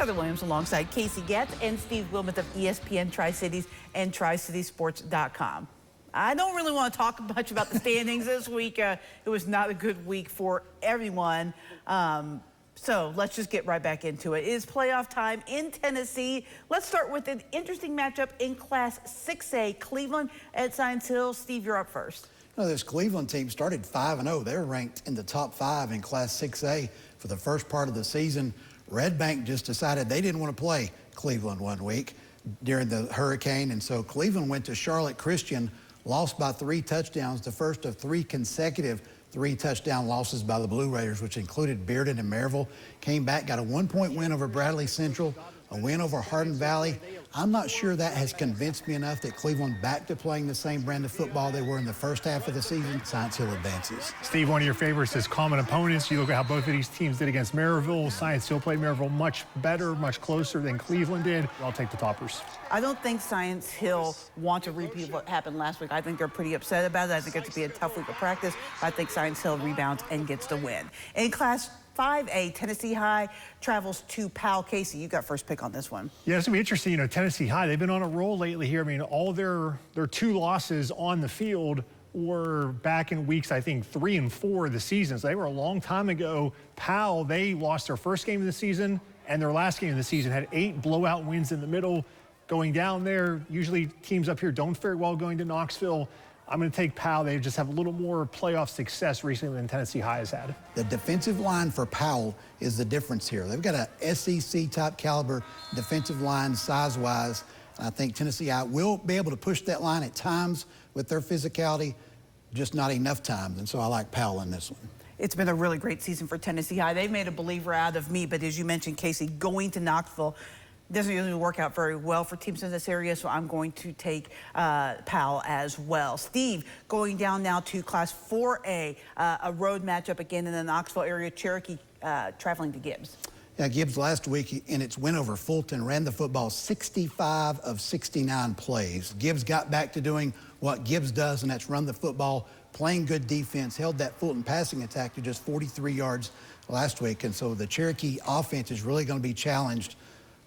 Heather Williams alongside Casey Getz and Steve Wilmoth of ESPN Tri-Cities and TriCitiesSports.com. I don't really want to talk much about the standings this week. It was not a good week for everyone. So let's just get right back into it. It is playoff time in Tennessee. Let's start with an interesting matchup in Class 6A, Cleveland at Science Hill. Steve, you're up first. You know, this Cleveland team started 5-0. They're ranked in the top 5 in Class 6A for the first part of the season. Red Bank just decided they didn't want to play Cleveland one week during the hurricane, and so Cleveland went to Charlotte Christian, lost by 3 touchdowns, the first of 3 consecutive 3-touchdown losses by the Blue Raiders, which included Bearden and Maryville. Came back, got a 1-point win over Bradley Central, a win over Hardin Valley. I'm not sure that has convinced me enough that Cleveland back to playing the same brand of football they were in the first half of the season. Science Hill advances. Steve, one of your favorites is common opponents. You look at how both of these teams did against Maryville. Science Hill played Maryville much better, much closer than Cleveland did. I'll take the toppers. I don't think Science Hill want to repeat what happened last week. I think they're pretty upset about it. I think it's going to be a tough week of practice. I think Science Hill rebounds and gets the win. In Class 5A, Tennessee High travels to Powell. Casey, you got first pick on this one. Yeah, it's going to be interesting. You know, Tennessee High, they've been on a roll lately here. I mean, all their 2 losses on the field were back in weeks, I think, 3 and 4 of the season. So they were a long time ago. Powell, they lost their first game of the season, and their last game of the season had 8 blowout wins in the middle. Going down there, usually teams up here don't fare well going to Knoxville. I'm going to take Powell. They just have a little more playoff success recently than Tennessee High has had. The defensive line for Powell is the difference here. They've got a SEC type caliber defensive line size-wise. I think Tennessee High will be able to push that line at times with their physicality, just not enough times. And so I like Powell in this one. It's been a really great season for Tennessee High. They've made a believer out of me, but as you mentioned, Casey, going to Knoxville doesn't usually work out very well for teams in this area, so I'm going to take Powell as well. Steve, going down now to Class 4A, a road matchup again in the Knoxville area, Cherokee traveling to Gibbs. Yeah, Gibbs last week in its win over Fulton ran the football 65 of 69 plays. Gibbs got back to doing what Gibbs does, and that's run the football, playing good defense, held that Fulton passing attack to just 43 yards last week, and so the Cherokee offense is really going to be challenged.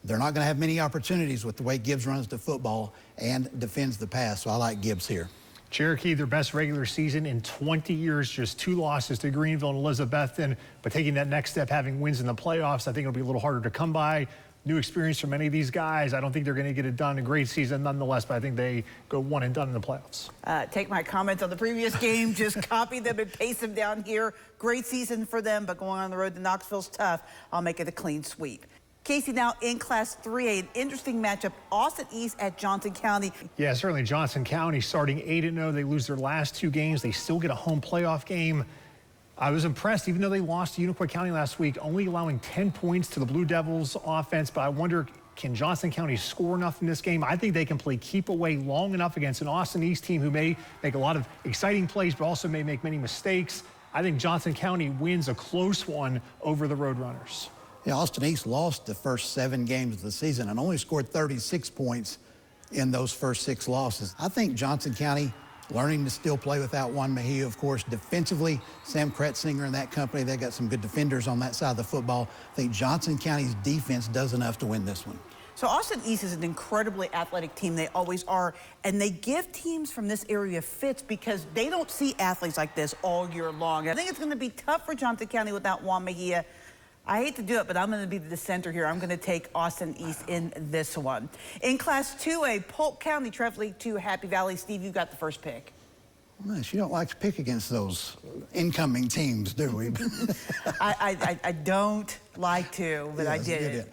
They're not going to have many opportunities with the way Gibbs runs the football and defends the pass, so I like Gibbs here. Cherokee, their best regular season in 20 years, just 2 losses to Greeneville and Elizabethton, but taking that next step, having wins in the playoffs, I think it'll be a little harder to come by. New experience for many of these guys. I don't think they're going to get it done. A great season nonetheless, but I think they go 1 and done in the playoffs. Take my comments on the previous game, just copy them and paste them down here. Great season for them, but going on the road to Knoxville's tough. I'll make it a clean sweep. Casey, now in Class 3A, an interesting matchup, Austin East at Johnson County. Yeah, certainly Johnson County starting 8-0. They lose their last 2 games. They still get a home playoff game. I was impressed, even though they lost to Unicoi County last week, only allowing 10 points to the Blue Devils offense. But I wonder, can Johnson County score enough in this game? I think they can play keep away long enough against an Austin East team who may make a lot of exciting plays, but also may make many mistakes. I think Johnson County wins a close one over the Roadrunners. Yeah, Austin East lost the first 7 games of the season and only scored 36 points in those first 6 losses. I think Johnson County learning to still play without Juan Mejia, of course. Defensively, Sam Kretzinger and that company, they got some good defenders on that side of the football. I think Johnson County's defense does enough to win this one. So Austin East is an incredibly athletic team. They always are. And they give teams from this area fits because they don't see athletes like this all year long. I think it's going to be tough for Johnson County without Juan Mejia. I hate to do it, but I'm going to be the dissenter here. I'm going to take Austin East in this one. In Class 2A, Polk County traveling to Happy Valley. Steve, you got the first pick. Nice. You don't like to pick against those incoming teams, do we? I don't like to, but yes, I did it.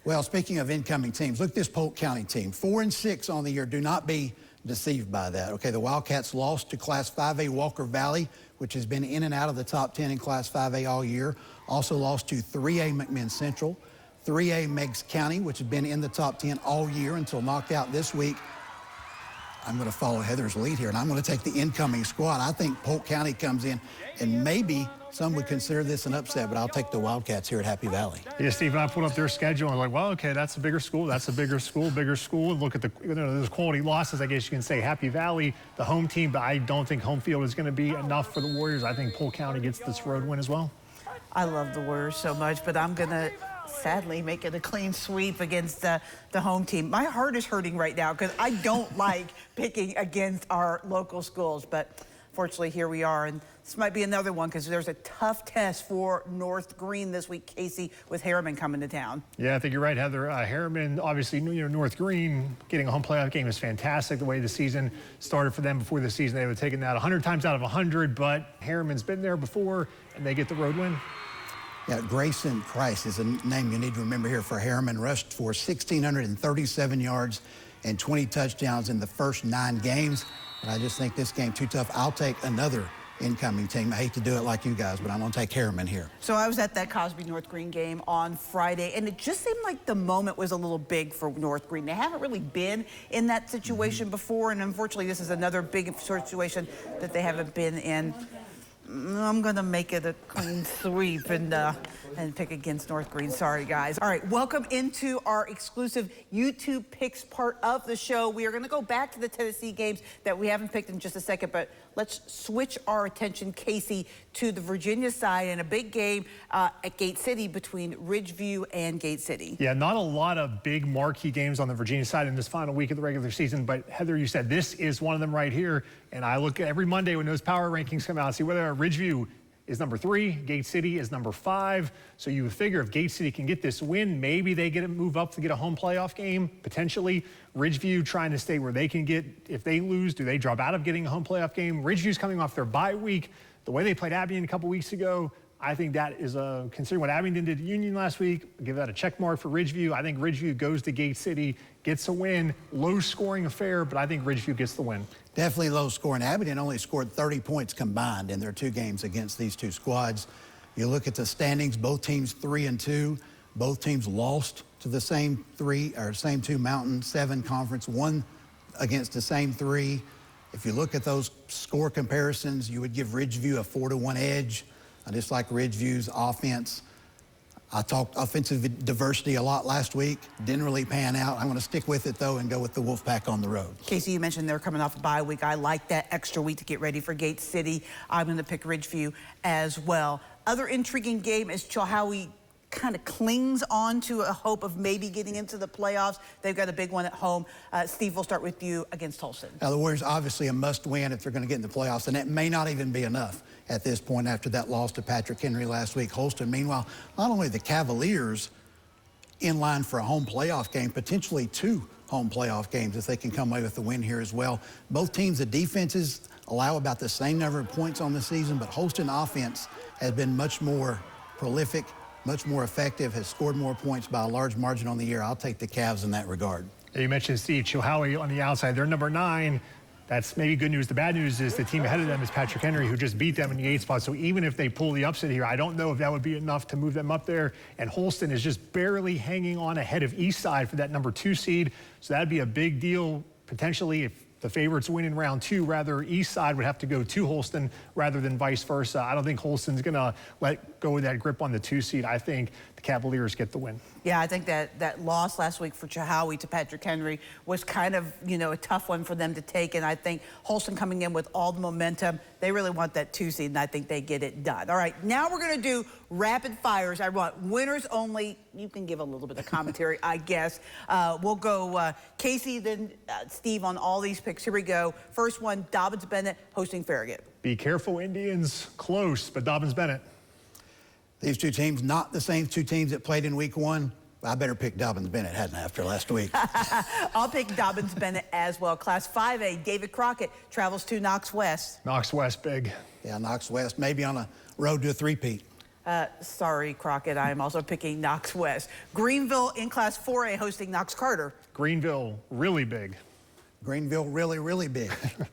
Well, speaking of incoming teams, look at this Polk County team. 4-6 on the year. Do not be deceived by that. Okay, the Wildcats lost to Class 5A Walker Valley, which has been in and out of the top 10 in Class 5A all year. Also lost to 3A McMinn Central, 3A Meigs County, which has been in the top 10 all year until knocked out this week. I'm going to follow Heather's lead here, and I'm going to take the incoming squad. I think Polk County comes in, and maybe some would consider this an upset, but I'll take the Wildcats here at Happy Valley. Yeah, Steve and I pulled up their schedule, and I'm like, well, okay, that's a bigger school. That's a bigger school. And look at the there's quality losses, I guess you can say. Happy Valley, the home team, but I don't think home field is going to be enough for the Warriors. I think Polk County gets this road win as well. I love the Warriors so much, but I'm going to sadly making a clean sweep against the home team. My heart is hurting right now because I don't like picking against our local schools, but fortunately here we are, and this might be another one because there's a tough test for North Greene this week, Casey, with Harriman coming to town. Yeah, I think you're right, Heather. Harriman, obviously, North Greene getting a home playoff game is fantastic. The way the season started for them before the season, they would have taken that 100 times out of 100, but Harriman's been there before, and they get the road win. Yeah, Grayson Price is a name you need to remember here for Harriman. Rushed for 1,637 yards and 20 touchdowns in the first 9 games. And I just think this game too tough. I'll take another incoming team. I hate to do it like you guys, but I'm going to take Harriman here. So I was at that Cosby North Greene game on Friday, and it just seemed like the moment was a little big for North Greene. They haven't really been in that situation before, and unfortunately this is another big situation that they haven't been in. I'm going to make it a clean sweep and pick against North Greene. Sorry, guys. All right, welcome into our exclusive YouTube picks part of the show. We are going to go back to the Tennessee games that we haven't picked in just a second, but let's switch our attention, Casey, to the Virginia side and a big game at Gate City between Ridgeview and Gate City. Yeah, not a lot of big marquee games on the Virginia side in this final week of the regular season, but Heather, you said this is one of them right here. And I look at every Monday when those power rankings come out, see whether Ridgeview is number 3, Gate City is number 5. So you figure if Gate City can get this win, maybe they get a move up to get a home playoff game, potentially. Ridgeview trying to stay where they can get. If they lose, do they drop out of getting a home playoff game? Ridgeview's coming off their bye week. The way they played Abington a couple weeks ago, I think that is considering what Abington did to Union last week, give that a check mark for Ridgeview. I think Ridgeview goes to Gate City, gets a win, low scoring affair, but I think Ridgeview gets the win. Definitely low scoring. Abington only scored 30 points combined in their 2 games against these 2 squads. You look at the standings, both teams 3-2. Both teams lost to the same 2 Mountain 7 conference, one against the same 3. If you look at those score comparisons, you would give Ridgeview a 4-1 edge. I just like Ridgeview's offense. I talked offensive diversity a lot last week. Didn't really pan out. I'm going to stick with it, though, and go with the Wolfpack on the road. Casey, you mentioned they're coming off a bye week. I like that extra week to get ready for Gate City. I'm going to pick Ridgeview as well. Other intriguing game is Chilhowie kind of clings on to a hope of maybe getting into the playoffs. They've got a big one at home. Steve, we'll start with you against Holston. Now, the Warriors obviously a must-win if they're going to get in the playoffs, and that may not even be enough at this point after that loss to Patrick Henry last week. Holston, meanwhile, not only the Cavaliers in line for a home playoff game, potentially 2 home playoff games if they can come away with the win here as well. Both teams, the defenses allow about the same number of points on the season, but Holston offense has been much more prolific, much more effective, has scored more points by a large margin on the year. I'll take the Cavs in that regard. You mentioned Steve Chilhowie on the outside. They're number 9. That's maybe good news. The bad news is the team ahead of them is Patrick Henry, who just beat them in the 8th spot. So even if they pull the upset here, I don't know if that would be enough to move them up there. And Holston is just barely hanging on ahead of Eastside for that number 2 seed. So that'd be a big deal potentially if the favorites win in round 2. Rather, Eastside would have to go to Holston rather than vice versa. I don't think Holston's going to let go of that grip on the 2 seed. I think the Cavaliers get the win. Yeah, I think that loss last week for Chilhowie to Patrick Henry was kind of, a tough one for them to take. And I think Holston coming in with all the momentum, they really want that 2 seed, and I think they get it done. All right, now we're going to do rapid fires. I want winners only. You can give a little bit of commentary, I guess. We'll go Casey, then Steve on all these picks. Here we go. First one, Dobyns-Bennett hosting Farragut. Be careful, Indians. Close, but Dobyns-Bennett. These 2 teams, not the same 2 teams that played in week 1. I better pick Dobyns-Bennett, hadn't I, after last week? I'll pick Dobyns-Bennett as well. Class 5A, David Crockett travels to Knox West. Knox West, big. Yeah, Knox West, maybe on a road to a 3-peat. Sorry, Crockett, I am also picking Knox West. Greeneville in Class 4A hosting Knox Carter. Greeneville, really big. Greeneville, really, really big.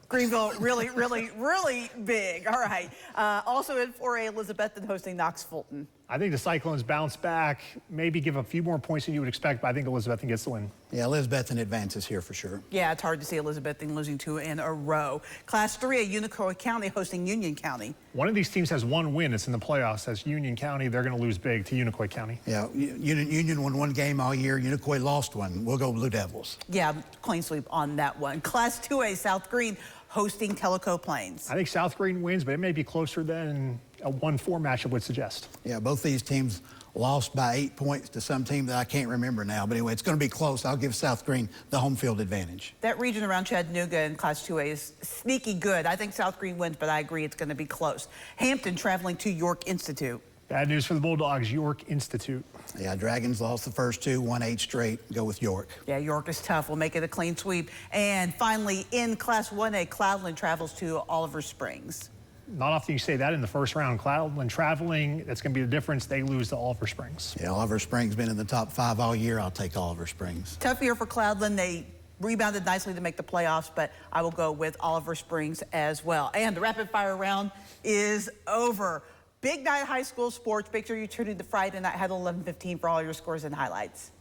Greeneville, really, really, really big. All right. Also in 4A, Elizabethton hosting Knox Fulton. I think the Cyclones bounce back, maybe give a few more points than you would expect, but I think Elizabethton gets the win. Yeah, Elizabethton advances here for sure. Yeah, it's hard to see Elizabethton losing 2 in a row. Class 3A, Unicoi County hosting Union County. One of these teams has 1 win. It's in the playoffs. That's Union County. They're going to lose big to Unicoi County. Yeah, Union won 1 game all year. Unicoi lost 1. We'll go Blue Devils. Yeah, clean sweep on that one. Class 2A, South Greene hosting Tellico Plains. I think South Greene wins, but it may be closer than a 1-4 matchup would suggest. Yeah, both these teams lost by 8 points to some team that I can't remember now. But anyway, it's going to be close. I'll give South Greene the home field advantage. That region around Chattanooga in Class 2A is sneaky good. I think South Greene wins, but I agree it's going to be close. Hampton traveling to York Institute. Bad news for the Bulldogs, York Institute. Yeah, Dragons lost the first two, won 8 straight. Go with York. Yeah, York is tough. We'll make it a clean sweep. And finally, in Class 1A, Cloudland travels to Oliver Springs. Not often you say that in the first round. Cloudland traveling, that's going to be the difference. They lose to Oliver Springs. Yeah, Oliver Springs been in the top 5 all year. I'll take Oliver Springs. Tough year for Cloudland. They rebounded nicely to make the playoffs, but I will go with Oliver Springs as well. And the rapid fire round is over. Big night high school sports. Make sure you tune in to Friday night at 11:15 for all your scores and highlights.